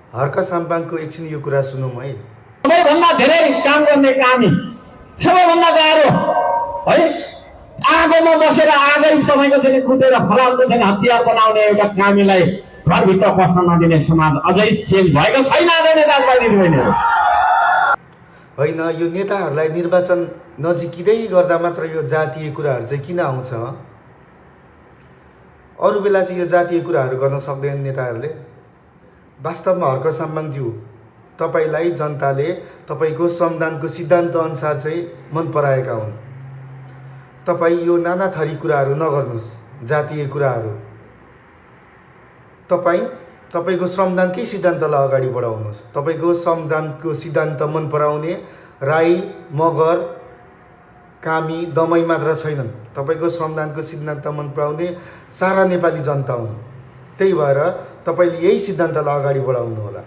हर्क साम्पाङको एकछिन यो कुरा सुनौँ है। सबैभन्दा धेरै काम गर्ने कामी, सबैभन्दा गाह्रो है, आगोमा बसेर आगै तपाईँको चाहिँ कुटेर फलाउनु चाहिँ हतियार बनाउने एउटा कामीलाई घरभित्र पस्न नदिने समाज अझै चेन्ज भएको छैन आदरणीय दाजुभाइ दिदीबहिनीहरू। होइन, यो नेताहरूलाई निर्वाचन नजिकिँदै गर्दा मात्र यो जातीय कुराहरू चाहिँ किन आउँछ? अरू बेला चाहिँ यो जातीय कुराहरू गर्न सक्दैन नेताहरूले। वास्तवमा हर्क साम्बाङज्यू, तपाईँलाई जनताले तपाईँको संविधानको सिद्धान्तअनुसार चाहिँ मन पराएका हुन्। तपाईँ यो नाना थरी कुराहरू नगर्नुहोस्, जातीय कुराहरू। तपाईँको संविधानकै सिद्धान्तलाई अगाडि बढाउनुहोस्। तपाईँको संविधानको सिद्धान्त मन पराउने राई, मगर, कामी, दमाई मात्र छैनन्। तपाईँको संविधानको सिद्धान्त मन पराउने सारा नेपाली जनता हुन्। त्यही भएर तपाईँले यही सिद्धान्तलाई अगाडि बढाउनु होला।